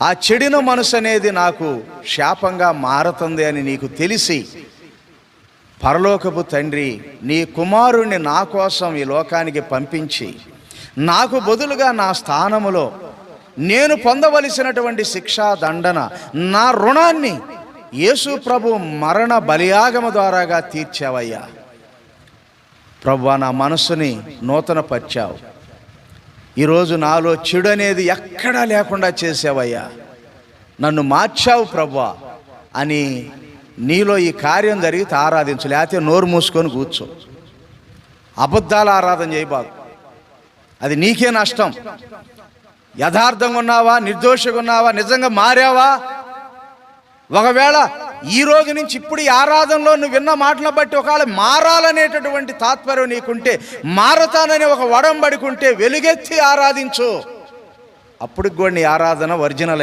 ఆ చెడిన మనసు అనేది నాకు శాపంగా మారుతుంది అని నీకు తెలిసి పరలోకపు తండ్రి నీ కుమారుణ్ణి నా కోసం ఈ లోకానికి పంపించి నాకు బదులుగా నా స్థానములో నేను పొందవలసినటువంటి శిక్షా దండన నా రుణాన్ని యేసు ప్రభు మరణ బలియాగము ద్వారాగా తీర్చావయ్యా. ప్రభువా, నా మనసుని నూతనపరిచావు. ఈరోజు నాలో చెడు అనేది ఎక్కడా లేకుండా చేసావయ్యా. నన్ను మార్చావు ప్రభువా అని నీలో ఈ కార్యం జరిగితే ఆరాధించు, లేకపోతే నోరు మూసుకొని కూర్చో. అబద్ధాల ఆరాధన చేయబాకు, అది నీకే నష్టం. యథార్థంగా ఉన్నావా, నిర్దోషంగా ఉన్నావా, నిజంగా మారావా? ఒకవేళ ఈ రోజు నుంచి ఇప్పుడు ఈ ఆరాధనలో నువ్వు విన్న మాటలను బట్టి ఒకవేళ మారాలనేటటువంటి తాత్పర్యం నీకుంటే, మారతానని ఒక వడంబడికుంటే వెలుగెత్తి ఆరాధించు. అప్పుడు కూడా నీ ఆరాధన ఒరిజినల్.